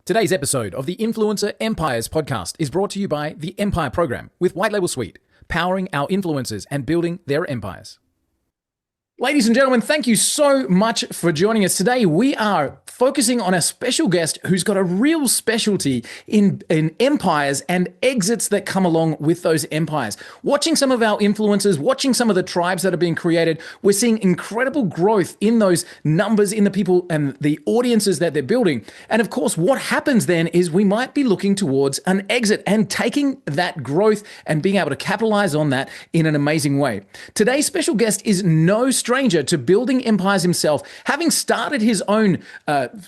Today's episode of the Influencer Empires podcast is brought to you by the Empire Program with White Label Suite, powering our influencers and building their empires. Ladies and gentlemen, thank you so much for joining us. Today, we are focusing on a special guest who's got a real specialty in empires and exits that come along with those empires. Watching some of our influencers, watching some of the tribes that are being created, we're seeing incredible growth in those numbers, in the people and the audiences that they're building. And of course, what happens then is we might be looking towards an exit and taking that growth and being able to capitalize on that in an amazing way. Today's special guest is no stranger to building empires himself, having started his own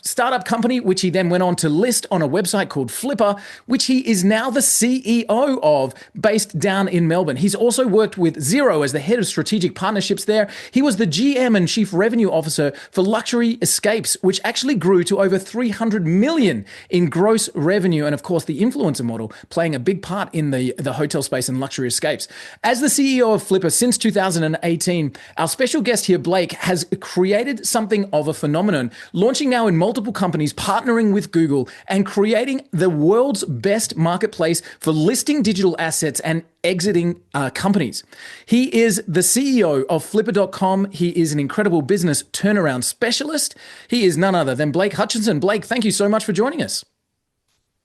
startup company, which he then went on to list on a website called Flippa, which he is now the CEO of, based down in Melbourne. He's also worked with Xero as the head of strategic partnerships there. He was the GM and chief revenue officer for Luxury Escapes, which actually grew to over 300 million in gross revenue. And of course, the influencer model playing a big part in the hotel space and Luxury Escapes. As the CEO of Flippa since 2018, our special guest here, Blake, has created something of a phenomenon, launching now in multiple companies, partnering with Google and creating the world's best marketplace for listing digital assets and exiting companies. He is the CEO of Flippa.com. He is an incredible business turnaround specialist. He is none other than Blake Hutchison. Blake, thank you so much for joining us.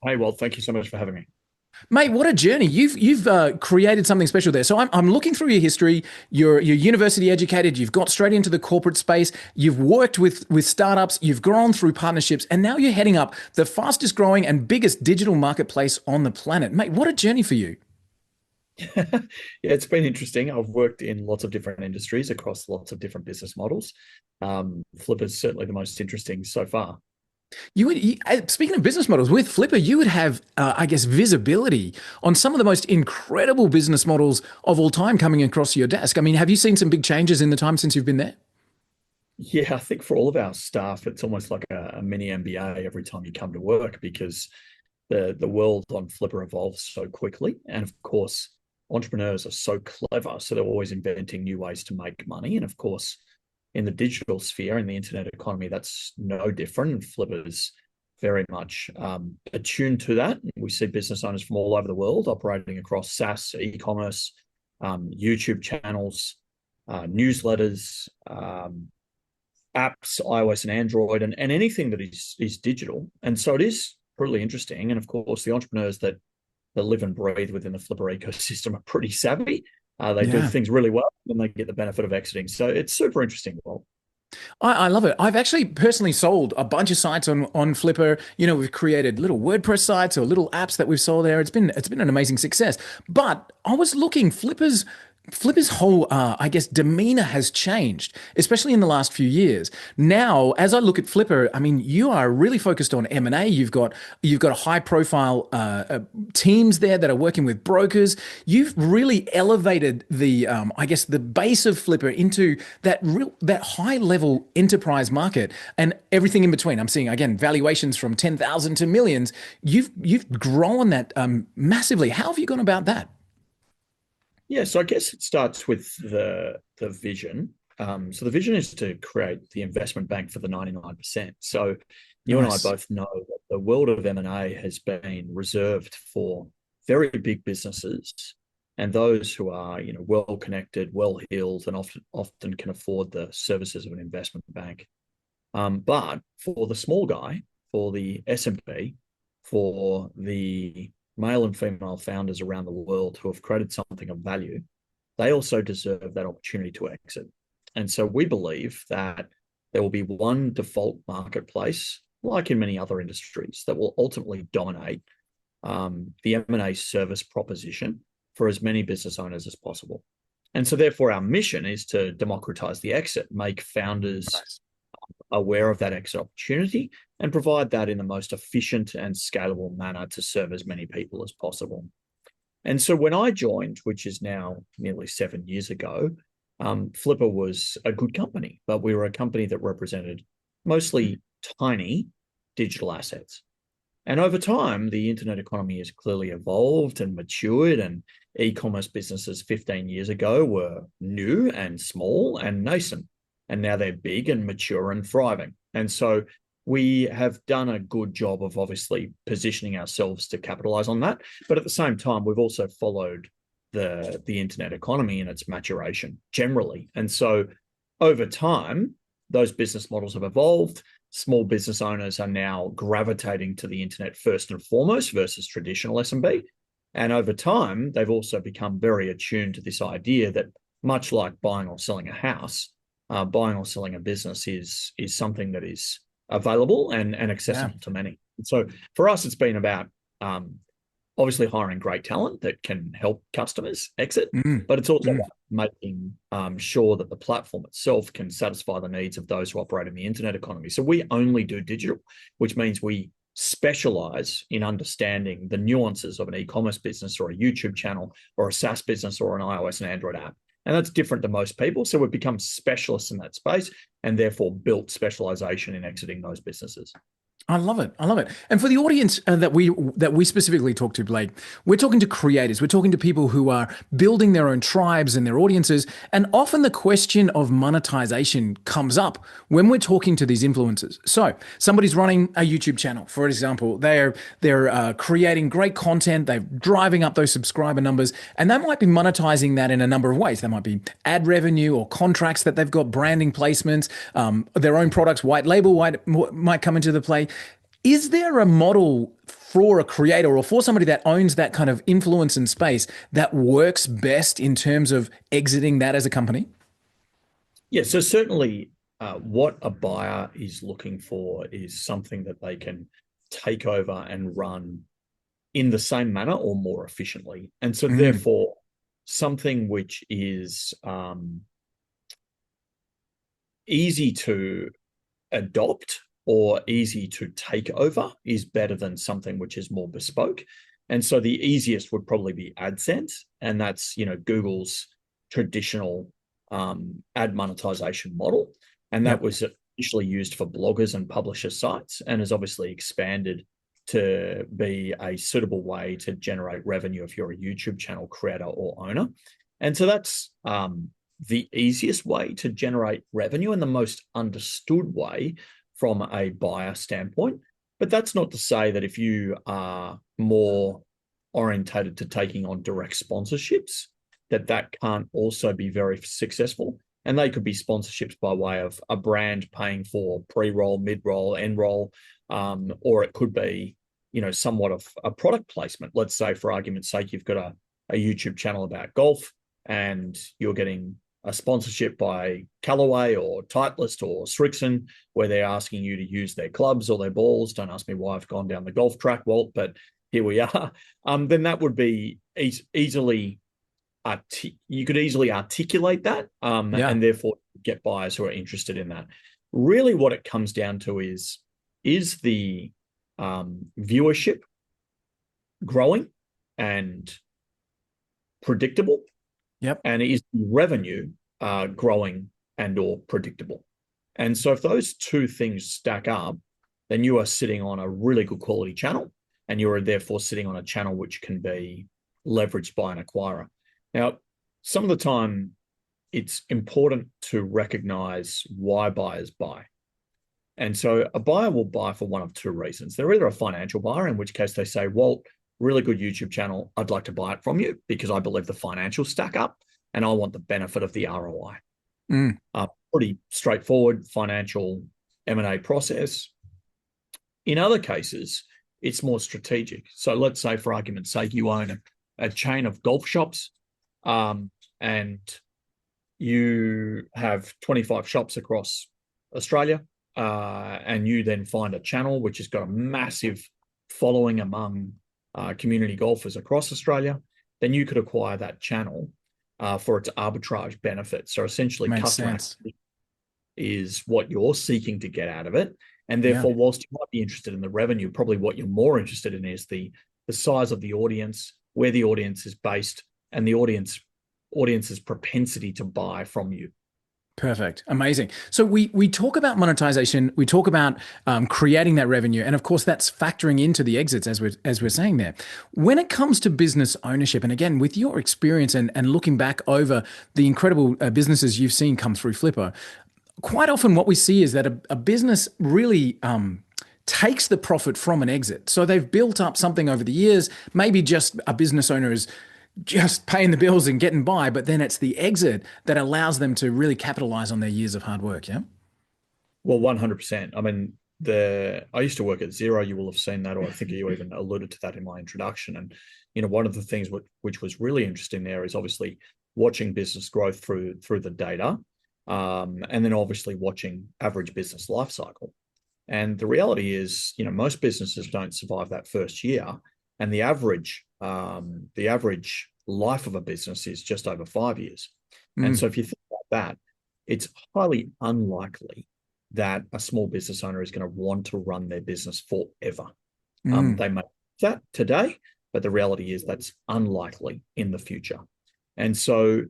Hey, well, thank you so much for having me. Mate, what a journey. You've created something special there. So I'm looking through your history. You're university educated. You've got straight into the corporate space. You've worked with startups. You've grown through partnerships. And now you're heading up the fastest growing and biggest digital marketplace on the planet. Mate, what a journey for you. Yeah, it's been interesting. I've worked in lots of different industries across lots of different business models. Flippa is certainly the most interesting so far. Speaking of business models, with Flippa, you would have, visibility on some of the most incredible business models of all time coming across your desk. I mean, have you seen some big changes in the time since you've been there? Yeah, I think for all of our staff, it's almost like a mini MBA every time you come to work, because the world on Flippa evolves so quickly. And of course, entrepreneurs are so clever, so they're always inventing new ways to make money. And of course, in the digital sphere, in the internet economy, that's no different. And Flippa is very much attuned to that. We see business owners from all over the world operating across SaaS, e-commerce, YouTube channels, newsletters, apps, iOS and Android, and anything that is digital. And so it is really interesting. And of course, the entrepreneurs that live and breathe within the Flippa ecosystem are pretty savvy. They do things really well, and they get the benefit of exiting. So it's super interesting. Well, I love it. I've actually personally sold a bunch of sites on Flippa. You know, we've created little WordPress sites or little apps that we've sold there. It's been an amazing success. But I was looking, Flippa's whole, demeanor has changed, especially in the last few years. Now, as I look at Flippa, I mean, you are really focused on M&A. You've got a high profile teams there that are working with brokers. You've really elevated the base of Flippa into that high level enterprise market and everything in between. I'm seeing, again, valuations from 10,000 to millions. You've grown that massively. How have you gone about that? Yeah, so I guess it starts with the vision. So the vision is to create the investment bank for the 99%. So you and I both know that the world of M&A has been reserved for very big businesses and those who are, well connected, well heeled, and often can afford the services of an investment bank. But for the small guy, for the SMB, for the male and female founders around the world who have created something of value, they also deserve that opportunity to exit. And so we believe that there will be one default marketplace, like in many other industries, that will ultimately dominate the M&A service proposition for as many business owners as possible. And so therefore our mission is to democratize the exit, make founders aware of that exit opportunity, and provide that in the most efficient and scalable manner to serve as many people as possible. And so when I joined, which is now nearly 7 years ago, Flippa was a good company, but we were a company that represented mostly tiny digital assets. And over time, the internet economy has clearly evolved and matured, and e-commerce businesses 15 years ago were new and small and nascent. And now they're big and mature and thriving. And so we have done a good job of obviously positioning ourselves to capitalize on that. But at the same time, we've also followed the internet economy in its maturation generally. And so over time, those business models have evolved. Small business owners are now gravitating to the internet first and foremost versus traditional SMB. And over time, they've also become very attuned to this idea that much like buying or selling a house, buying or selling a business is something that is available and accessible to many. And so for us, it's been about obviously hiring great talent that can help customers exit, but it's also about making sure that the platform itself can satisfy the needs of those who operate in the internet economy. So we only do digital, which means we specialize in understanding the nuances of an e-commerce business or a YouTube channel or a SaaS business or an iOS and Android app. And that's different to most people. So we've become specialists in that space and therefore built specialization in exiting those businesses. I love it. I love it. And for the audience that we specifically talk to, Blake, we're talking to creators. We're talking to people who are building their own tribes and their audiences. And often the question of monetization comes up when we're talking to these influencers. So somebody's running a YouTube channel, for example. They're creating great content. They're driving up those subscriber numbers, and they might be monetizing that in a number of ways. There might be ad revenue or contracts that they've got, branding placements, their own products, white label might come into the play. Is there a model for a creator or for somebody that owns that kind of influence and space that works best in terms of exiting that as a company? Yeah, so certainly what a buyer is looking for is something that they can take over and run in the same manner or more efficiently. And so therefore, something which is easy to adopt or easy to take over is better than something which is more bespoke. And so the easiest would probably be AdSense, and that's Google's traditional ad monetization model. And that was initially used for bloggers and publisher sites and has obviously expanded to be a suitable way to generate revenue if you're a YouTube channel creator or owner. And so that's the easiest way to generate revenue and the most understood way from a buyer standpoint. But that's not to say that if you are more orientated to taking on direct sponsorships, that can't also be very successful. And they could be sponsorships by way of a brand paying for pre-roll, mid-roll, end-roll, or it could be, somewhat of a product placement. Let's say, for argument's sake, you've got a YouTube channel about golf and you're getting a sponsorship by Callaway or Titleist or Strixon, where they're asking you to use their clubs or their balls. Don't ask me why I've gone down the golf track, Walt, but here we are. Then that would be easily, you could easily articulate that and therefore get buyers who are interested in that. Really what it comes down to is the viewership growing and predictable? Yep. And is the revenue growing and or predictable? And so if those two things stack up, then you are sitting on a really good quality channel, and you are therefore sitting on a channel which can be leveraged by an acquirer. Now, some of the time, it's important to recognize why buyers buy. And so a buyer will buy for one of two reasons. They're either a financial buyer, in which case they say, Walt, really good YouTube channel, I'd like to buy it from you because I believe the financials stack up and I want the benefit of the ROI. Pretty straightforward financial M&A process. In other cases, it's more strategic. So let's say, for argument's sake, you own a chain of golf shops and you have 25 shops across Australia, and you then find a channel which has got a massive following among community golfers across Australia, then you could acquire that channel for its arbitrage benefits. So essentially, customer is what you're seeking to get out of it. And therefore, whilst you might be interested in the revenue, probably what you're more interested in is the size of the audience, where the audience is based, and the audience's propensity to buy from you. Perfect. Amazing. So we talk about monetization, we talk about creating that revenue, and of course that's factoring into the exits as we're saying there. When it comes to business ownership, and again, with your experience and looking back over the incredible businesses you've seen come through Flippa, quite often what we see is that a business really takes the profit from an exit. So they've built up something over the years. Maybe just a business owner is just paying the bills and getting by, but then it's the exit that allows them to really capitalize on their years of hard work. Yeah. Well, 100%. I mean, I used to work at Xero. You will have seen that, or I think you even alluded to that in my introduction. And one of the things which was really interesting there is obviously watching business growth through the data, and then obviously watching average business life cycle. And the reality is, most businesses don't survive that first year, and the average life of a business is just over 5 years. And so if you think about that, it's highly unlikely that a small business owner is going to want to run their business forever. They may do that today, but the reality is that's unlikely in the future. And so,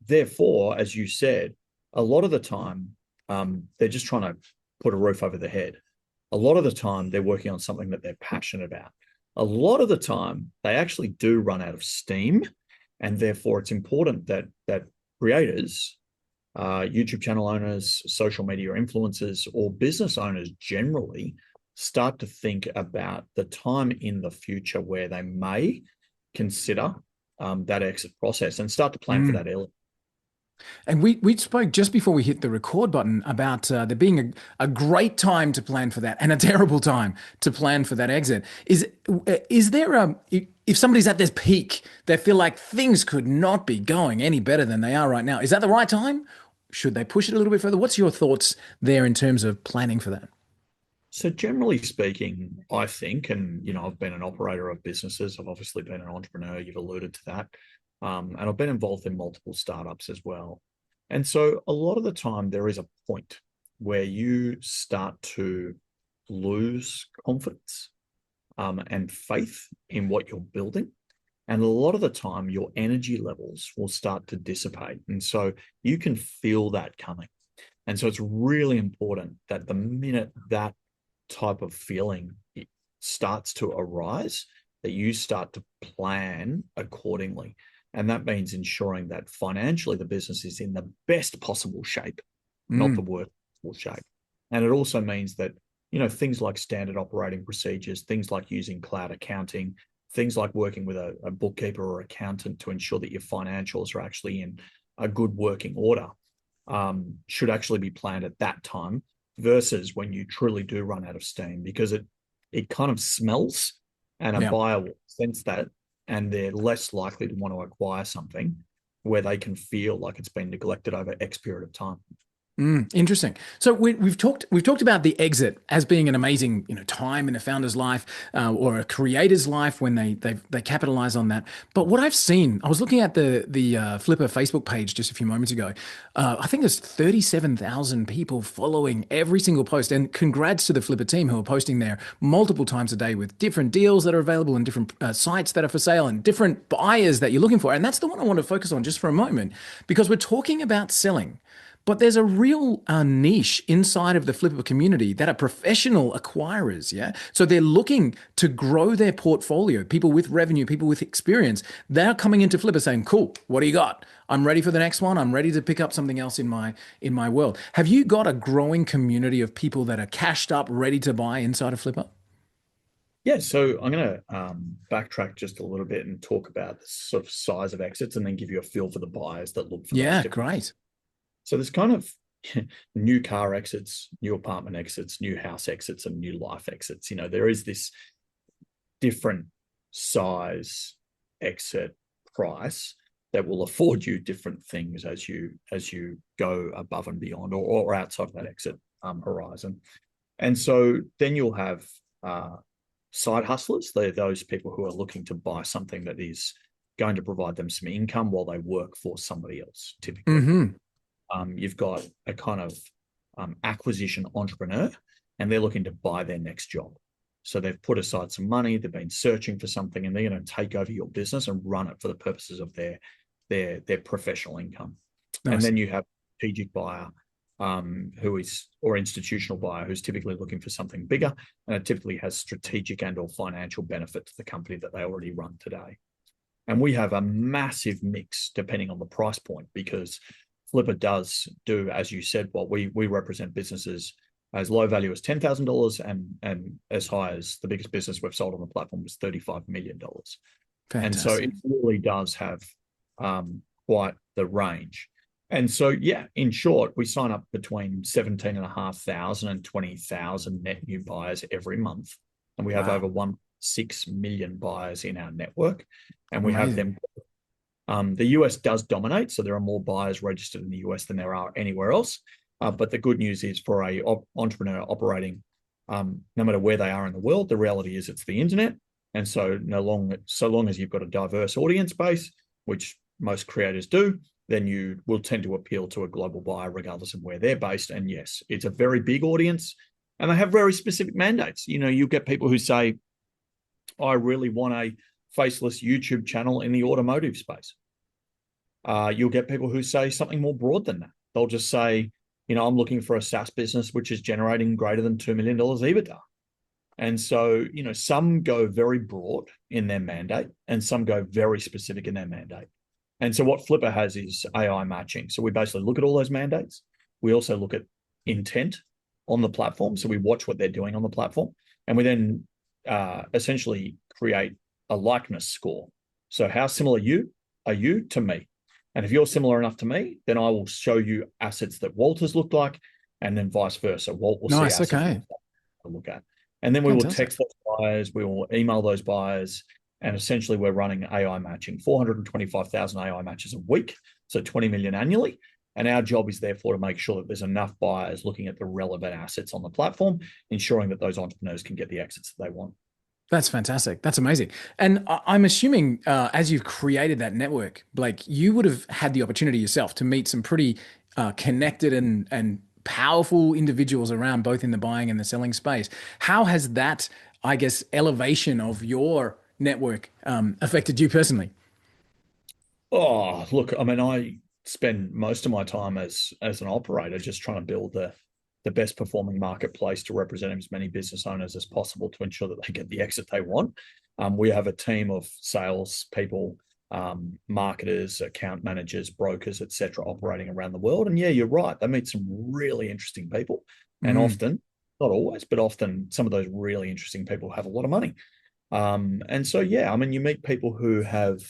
therefore, as you said, a lot of the time, they're just trying to put a roof over their head. A lot of the time, they're working on something that they're passionate about. A lot of the time, they actually do run out of steam, and therefore, it's important that creators, YouTube channel owners, social media influencers, or business owners generally start to think about the time in the future where they may consider that exit process and start to plan for that early. And we spoke just before we hit the record button about there being a great time to plan for that and a terrible time to plan for that exit. Is there if somebody's at this peak, they feel like things could not be going any better than they are right now? Is that the right time? Should they push it a little bit further? What's your thoughts there in terms of planning for that? So generally speaking, I think, and I've been an operator of businesses. I've obviously been an entrepreneur. You've alluded to that. And I've been involved in multiple startups as well. And so a lot of the time there is a point where you start to lose confidence and faith in what you're building. And a lot of the time your energy levels will start to dissipate. And so you can feel that coming. And so it's really important that the minute that type of feeling starts to arise, that you start to plan accordingly. And that means ensuring that financially the business is in the best possible shape, not the worst possible shape. And it also means that, things like standard operating procedures, things like using cloud accounting, things like working with a bookkeeper or accountant to ensure that your financials are actually in a good working order, should actually be planned at that time versus when you truly do run out of steam, because it kind of smells, and a buyer will sense that, and they're less likely to want to acquire something where they can feel like it's been neglected over X period of time. Interesting. So we've talked about the exit as being an amazing time in a founder's life or a creator's life when they capitalize on that. But what I've seen, I was looking at the Flippa Facebook page just a few moments ago. I think there's 37,000 people following every single post, and congrats to the Flippa team who are posting there multiple times a day with different deals that are available and different sites that are for sale and different buyers that you're looking for. And that's the one I want to focus on just for a moment, because we're talking about selling. But there's a real niche inside of the Flippa community that are professional acquirers, yeah? So they're looking to grow their portfolio, people with revenue, people with experience. They're coming into Flippa saying, cool, what do you got? I'm ready for the next one. I'm ready to pick up something else in my world. Have you got a growing community of people that are cashed up, ready to buy inside of Flippa? Yeah, so I'm going to backtrack just a little bit and talk about the sort of size of exits, and then give you a feel for the buyers that look for those different. Great. So there's kind of new car exits, new apartment exits, new house exits, and new life exits. There is this different size exit price that will afford you different things as you go above and beyond or outside of that exit horizon. And so then you'll have side hustlers. They're those people who are looking to buy something that is going to provide them some income while they work for somebody else, typically. You've got a kind of acquisition entrepreneur, and they're looking to buy their next job. So they've put aside some money, they've been searching for something, and they're going to take over your business and run it for the purposes of their professional income. Nice. And then you have strategic buyer, or institutional buyer, who's typically looking for something bigger, and it typically has strategic and or financial benefit to the company that they already run today. And we have a massive mix depending on the price point, because Flippa does do, as you said, what we represent businesses as low value as $10,000 and as high as the biggest business we've sold on the platform was $35 million. And so it really does have quite the range. And so, yeah, in short, we sign up between 17,500 and 20,000 net new buyers every month. And we have over 1.6 million buyers in our network. And we have them. The US does dominate. So there are more buyers registered in the US than there are anywhere else. But the good news is for a entrepreneur operating, no matter where they are in the world, the reality is it's the internet. And so so long as you've got a diverse audience base, which most creators do, then you will tend to appeal to a global buyer regardless of where they're based. And yes, it's a very big audience and they have very specific mandates. You know, you get people who say, I really want a faceless YouTube channel in the automotive space. You'll get people who say something more broad than that. They'll just say, you know, I'm looking for a SaaS business which is generating greater than $2 million EBITDA. And so, you know, some go very broad in their mandate and some go very specific in their mandate. And so what Flippa has is AI matching. So we basically look at all those mandates. We also look at intent on the platform. So we watch what they're doing on the platform. And we then essentially create a likeness score. So how similar are you to me? And if you're similar enough to me, then I will show you assets that Walter's looked like, and then vice versa. Walt will see assets to look at. And then we will text those buyers, we will email those buyers, and essentially we're running AI matching, 425,000 AI matches a week, so 20 million annually. And our job is therefore to make sure that there's enough buyers looking at the relevant assets on the platform, ensuring that those entrepreneurs can get the exits that they want. That's fantastic. That's amazing. And I'm assuming as you've created that network, Blake, you would have had the opportunity yourself to meet some pretty connected and powerful individuals around both in the buying and the selling space. How has that, I guess, elevation of your network affected you personally? Oh, look, I mean, I spend most of my time as an operator just trying to build the best performing marketplace to represent as many business owners as possible to ensure that they get the exit they want. We have a team of sales people, marketers, account managers, brokers, etc., operating around the world. And yeah, you're right. They meet some really interesting people. And often, not always, but often some of those really interesting people have a lot of money. And so, yeah, I mean, you meet people who have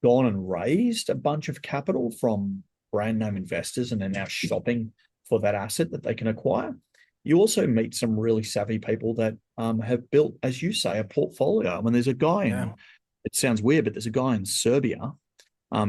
gone and raised a bunch of capital from brand name investors and are now shopping for that asset that they can acquire. You also meet some really savvy people that have built, as you say, a portfolio. I mean, there's a guy in, it sounds weird, but there's a guy in Serbia.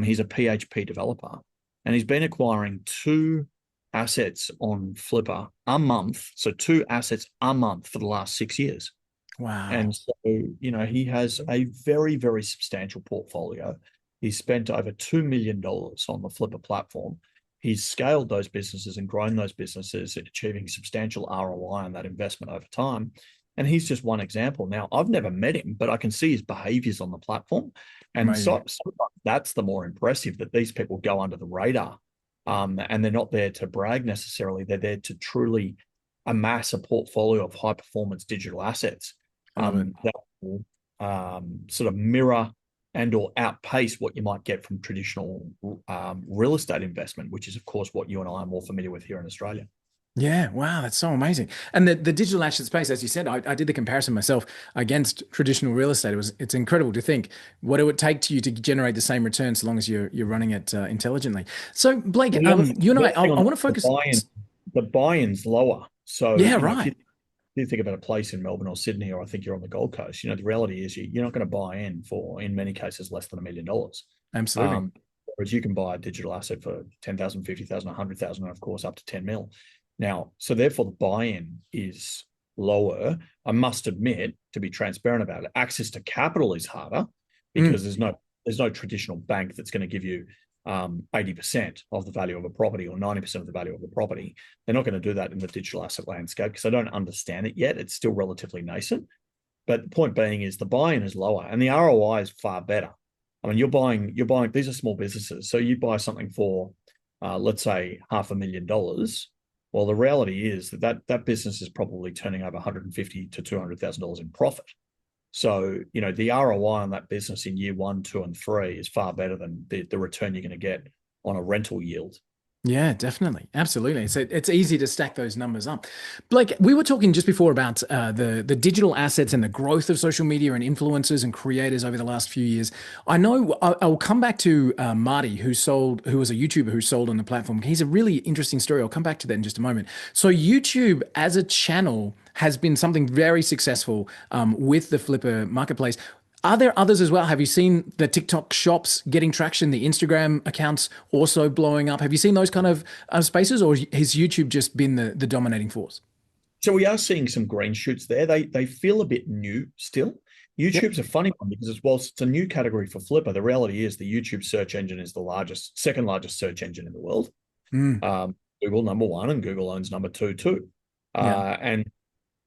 He's a PHP developer, and he's been acquiring 2 assets on Flippa a month. So 2 assets a month for the last 6 years. Wow. And so, you know, he has a very, very substantial portfolio. He's spent over $2 million on the Flippa platform. He's scaled those businesses and grown those businesses, achieving substantial ROI on that investment over time. And he's just one example. Now, I've never met him, but I can see his behaviors on the platform. And so that's the more impressive, that these people go under the radar. And they're not there to brag necessarily. They're there to truly amass a portfolio of high performance digital assets that will sort of mirror and or outpace what you might get from traditional real estate investment, which is, of course, what you and I are more familiar with here in Australia. Yeah, wow, that's so amazing. And the digital asset space, as you said, I did the comparison myself against traditional real estate. It's incredible to think what it would take to you to generate the same return so long as you're running it intelligently. So, Blake, you and I want to focus. The buy-in's lower. So yeah, right. If you think about a place in Melbourne or Sydney, or I think you're on the Gold Coast, you know, the reality is you're not going to buy in for, in many cases, less than $1 million. Absolutely. Whereas you can buy a digital asset for 10,000, 50,000, 100,000, and of course up to 10 mil. Now, so therefore the buy-in is lower. I must admit, to be transparent about it, access to capital is harder because there's no traditional bank that's going to give you 80% of the value of a property or 90% of the value of a property. They're not going to do that in the digital asset landscape because they don't understand it yet. It's still relatively nascent. But the point being is the buy-in is lower and the ROI is far better. I mean, you're buying, these are small businesses. So you buy something for, let's say, $500,000. Well, the reality is that business is probably turning over $150,000 to $200,000 in profit. So, you know, the ROI on that business in year 1, 2, and 3 is far better than the return you're going to get on a rental yield. Yeah, definitely. Absolutely. So it's easy to stack those numbers up. Blake, we were talking just before about the digital assets and the growth of social media and influencers and creators over the last few years. I know I'll come back to Marty, who was a YouTuber who sold on the platform. He's a really interesting story. I'll come back to that in just a moment. So YouTube as a channel has been something very successful with the Flippa marketplace. Are there others as well? Have you seen the TikTok shops getting traction, the Instagram accounts also blowing up? Have you seen those kind of spaces, or has YouTube just been the dominating force? So we are seeing some green shoots there. They feel a bit new still. Yep. YouTube's a funny one because whilst it's a new category for Flippa, the reality is the YouTube search engine is second largest search engine in the world. Mm, Google number one, and Google owns number two too. yeah. And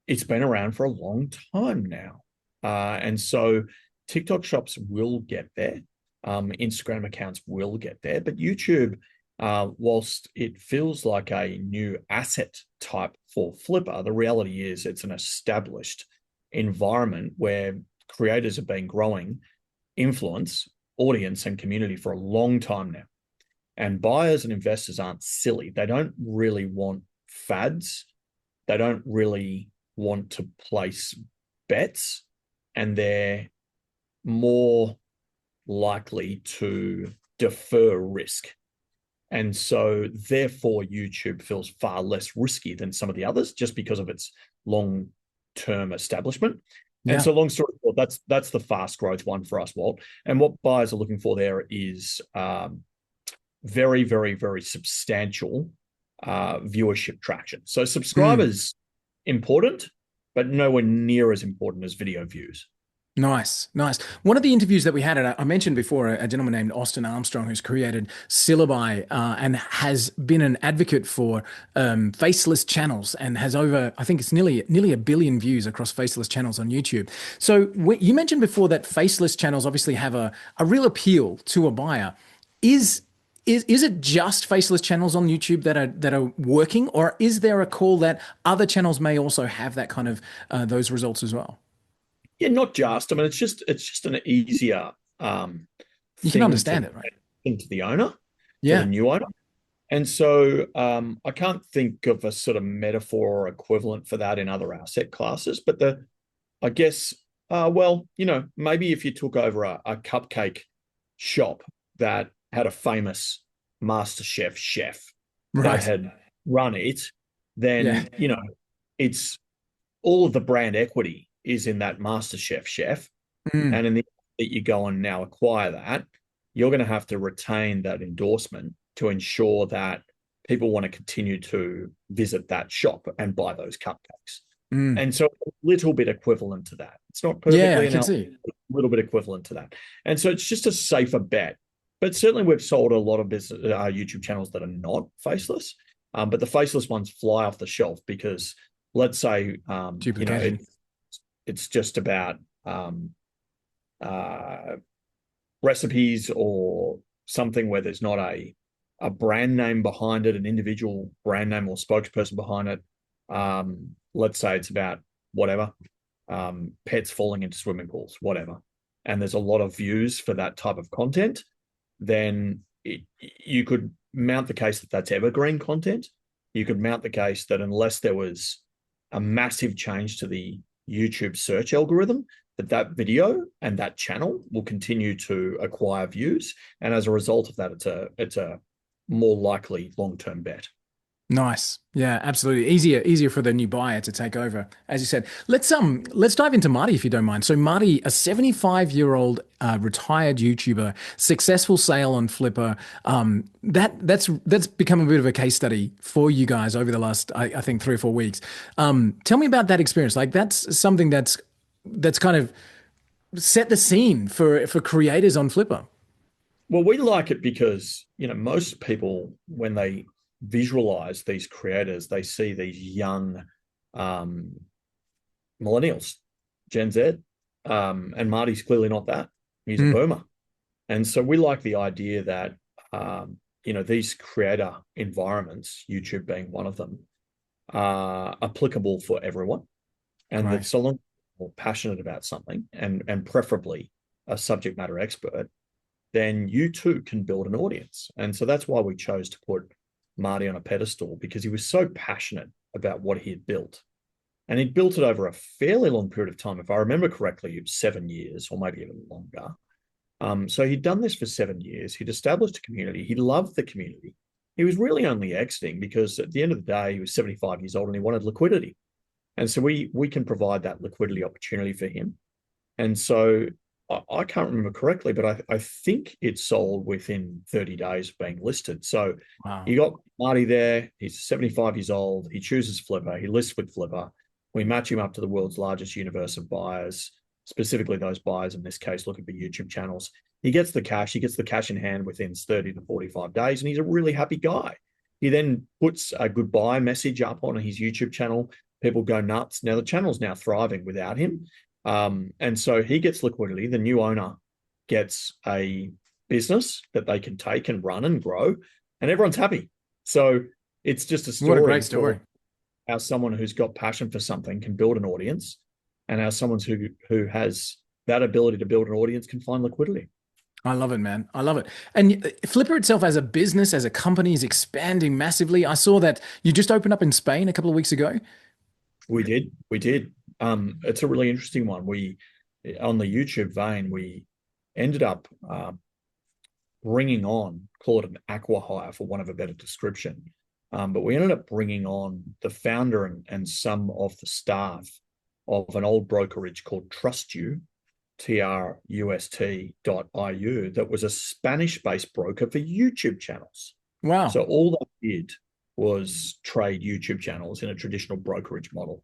it's been around for a long time now. And so TikTok shops will get there. Instagram accounts will get there. But YouTube, whilst it feels like a new asset type for Flippa, the reality is it's an established environment where creators have been growing influence, audience, and community for a long time now. And buyers and investors aren't silly. They don't really want fads. They don't really want to place bets, and they're more likely to defer risk. And so therefore YouTube feels far less risky than some of the others just because of its long-term establishment. And Yeah. so long story short, that's the fast growth one for us, Walt. And what buyers are looking for there is very, very, very substantial viewership traction. So Mm. subscribers important, but nowhere near as important as video views. Nice, nice. One of the interviews that we had, I mentioned before, a gentleman named Austin Armstrong, who's created Syllabi and has been an advocate for faceless channels, and has over, I think it's nearly a billion views across faceless channels on YouTube. So you mentioned before that faceless channels obviously have a real appeal to a buyer. Is is it just faceless channels on YouTube that are working, or is there a call that other channels may also have that kind of those results as well? Yeah, not just. I mean, it's just an easier You can thing to understand it, right? into the owner, to the Yeah. new owner. And so I can't think of a sort of metaphor or equivalent for that in other asset classes. But I guess, well, maybe if you took over a cupcake shop that had a famous MasterChef chef that Right. had run it, Yeah. then, it's all of the brand equity is in that MasterChef chef. Mm, And in the that you go and now acquire that, you're going to have to retain that endorsement to ensure that people want to continue to visit that shop and buy those cupcakes. mm. And so a little bit equivalent to that. It's not Yeah, perfectly I can analogous, see. but a little bit equivalent to that. And so it's just a safer bet. But certainly we've sold a lot of business YouTube channels that are not faceless. But the faceless ones fly off the shelf because let's say, Duplication. it's just about uh, recipes or something where there's not a brand name behind it, an individual brand name or spokesperson behind it. Let's say it's about whatever, pets falling into swimming pools, whatever. And there's a lot of views for that type of content, then you could mount the case that that's evergreen content. You could mount the case that unless there was a massive change to the YouTube search algorithm, that video and that channel will continue to acquire views. And as a result of that, it's a more likely long-term bet. Nice. Yeah, absolutely. Easier for the new buyer to take over. As you said. Let's dive into Marty if you don't mind. So Marty, a 75-year-old retired YouTuber, successful sale on Flippa. That's become a bit of a case study for you guys over the last I think 3 or 4 weeks. Tell me about that experience. Like that's something that's kind of set the scene for creators on Flippa. Well, we like it because, most people, when they visualize these creators, they see these young um, millennials, Gen Z. And Marty's clearly not that. He's a Mm, boomer. And so we like the idea that, these creator environments, YouTube being one of them, are applicable for everyone. And that great. so long as you're passionate about something and preferably a subject matter expert, then you too can build an audience. And so that's why we chose to put Marty on a pedestal because he was so passionate about what he had built. And he'd built it over a fairly long period of time. If I remember correctly, it was 7 years or maybe even longer. So he'd done this for 7 years. He'd established a community. He loved the community. He was really only exiting because at the end of the day, he was 75 years old and he wanted liquidity. And so we can provide that liquidity opportunity for him. And so I can't remember correctly, but I think it sold within 30 days of being listed. So you got Marty there. He's 75 years old. He chooses Flippa. He lists with Flippa. We match him up to the world's largest universe of buyers, specifically those buyers in this case looking for YouTube channels. He gets the cash. He gets the cash in hand within 30 to 45 days, and he's a really happy guy. He then puts a goodbye message up on his YouTube channel. People go nuts. Now the channel's now thriving without him. And so he gets liquidity. The new owner gets a business that they can take and run and grow, and everyone's happy. So it's just a story. What a great story. How someone who's got passion for something can build an audience, and how someone who has that ability to build an audience can find liquidity. I love it, man. I love it. And Flippa itself as a business, as a company, is expanding massively. I saw that you just opened up in Spain a couple of weeks ago. We did. It's a really interesting one. We, on the YouTube vein, we ended up bringing on, call it an acqui-hire for want of a better description. But we ended up bringing on the founder and some of the staff of an old brokerage called TrustU, TRUST.IU, that was a Spanish-based broker for YouTube channels. Wow. So all they did was trade YouTube channels in a traditional brokerage model.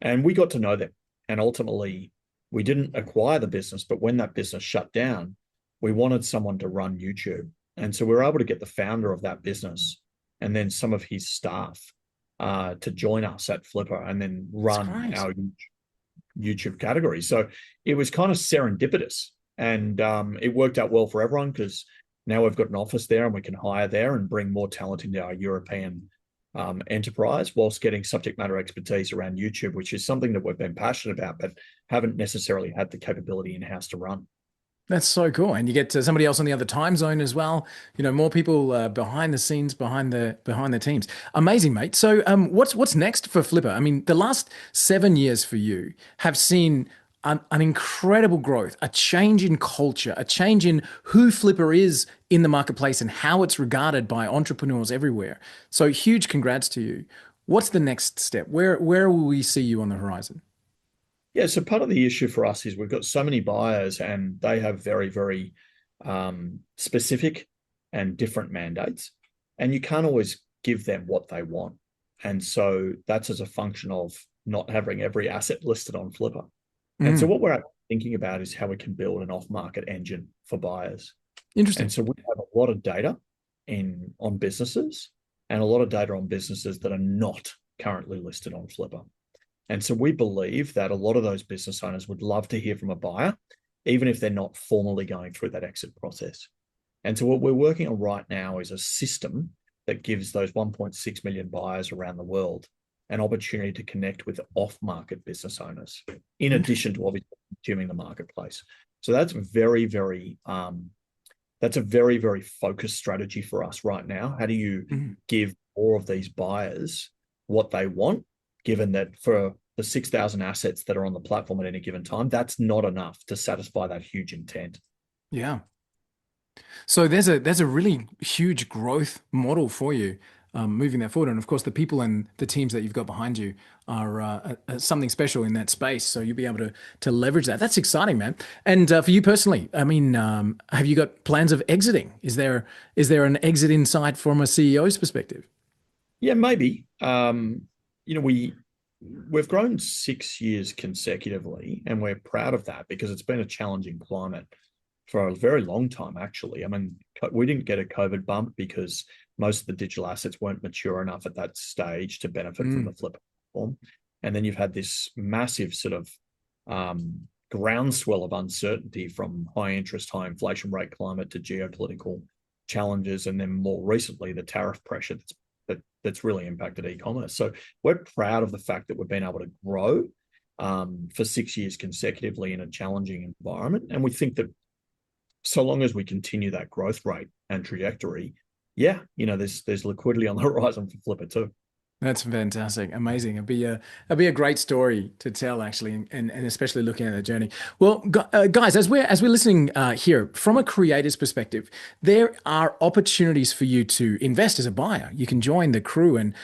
And we got to know them. And ultimately, we didn't acquire the business, but when that business shut down, we wanted someone to run YouTube. And so we were able to get the founder of that business and then some of his staff to join us at Flippa and then run our YouTube category. So it was kind of serendipitous, and it worked out well for everyone because now we've got an office there and we can hire there and bring more talent into our European enterprise whilst getting subject matter expertise around YouTube, which is something that we've been passionate about, but haven't necessarily had the capability in-house to run. That's so cool. And you get somebody else on the other time zone as well. You know, more people behind the scenes, behind the teams. Amazing, mate. So what's next for Flippa? I mean, the last 7 years for you have seen an incredible growth, a change in culture, a change in who Flippa is in the marketplace and how it's regarded by entrepreneurs everywhere. So huge congrats to you. What's the next step? Where will we see you on the horizon? Yeah, so part of the issue for us is we've got so many buyers and they have very, very specific and different mandates, and you can't always give them what they want. And so that's as a function of not having every asset listed on Flippa. And so what we're thinking about is how we can build an off-market engine for buyers. Interesting. And so we have a lot of data on businesses and a lot of data on businesses that are not currently listed on Flippa. And so we believe that a lot of those business owners would love to hear from a buyer, even if they're not formally going through that exit process. And so what we're working on right now is a system that gives those 1.6 million buyers around the world an opportunity to connect with off-market business owners, in addition to obviously consuming the marketplace. So that's very, very that's a very, very focused strategy for us right now. How do you give more of these buyers what they want, given that for the 6,000 assets that are on the platform at any given time, that's not enough to satisfy that huge intent. Yeah. So there's a really huge growth model for you moving that forward. And of course, the people and the teams that you've got behind you are something special in that space. So you'll be able to leverage that. That's exciting, man. And for you personally, I mean, have you got plans of exiting? Is there an exit in sight from a CEO's perspective? Yeah, maybe. We've grown 6 years consecutively, and we're proud of that because it's been a challenging climate for a very long time, actually. I mean, we didn't get a COVID bump because most of the digital assets weren't mature enough at that stage to benefit from the Flippa platform. And then you've had this massive sort of groundswell of uncertainty from high interest, high inflation rate climate to geopolitical challenges, and then more recently, the tariff pressure that's really impacted e-commerce. So we're proud of the fact that we've been able to grow for 6 years consecutively in a challenging environment. And we think that so long as we continue that growth rate and trajectory, yeah, there's liquidity on the horizon for Flippa too. That's fantastic. Amazing. It'd be a great story to tell, actually, and especially looking at the journey. Well, guys, as we're listening here from a creator's perspective, there are opportunities for you to invest as a buyer. You can join the crew and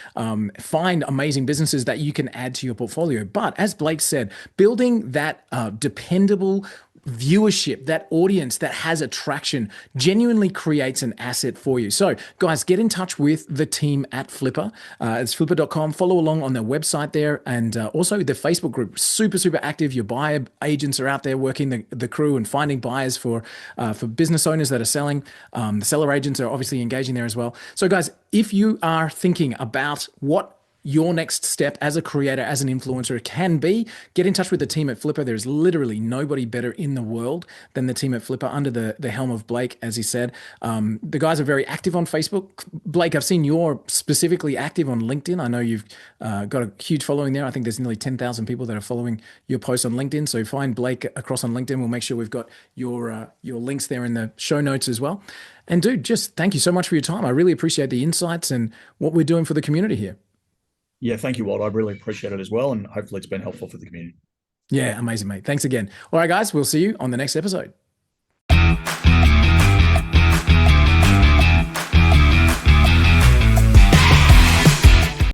find amazing businesses that you can add to your portfolio. But as Blake said, building that dependable viewership, that audience that has attraction, genuinely creates an asset for you. So, guys, get in touch with the team at Flippa. It's flippa.com. Follow along on their website there, and also the Facebook group. Super, super active. Your buyer agents are out there working the crew and finding buyers for business owners that are selling. The seller agents are obviously engaging there as well. So, guys, if you are thinking about what your next step as a creator, as an influencer can be, get in touch with the team at Flippa. There's literally nobody better in the world than the team at Flippa under the helm of Blake, as he said. The guys are very active on Facebook. Blake, I've seen you're specifically active on LinkedIn. I know you've got a huge following there. I think there's nearly 10,000 people that are following your posts on LinkedIn. So find Blake across on LinkedIn. We'll make sure we've got your links there in the show notes as well. And dude, just thank you so much for your time. I really appreciate the insights and what we're doing for the community here. Yeah, thank you, Walt. I really appreciate it as well. And hopefully it's been helpful for the community. Yeah, amazing, mate. Thanks again. All right, guys, we'll see you on the next episode.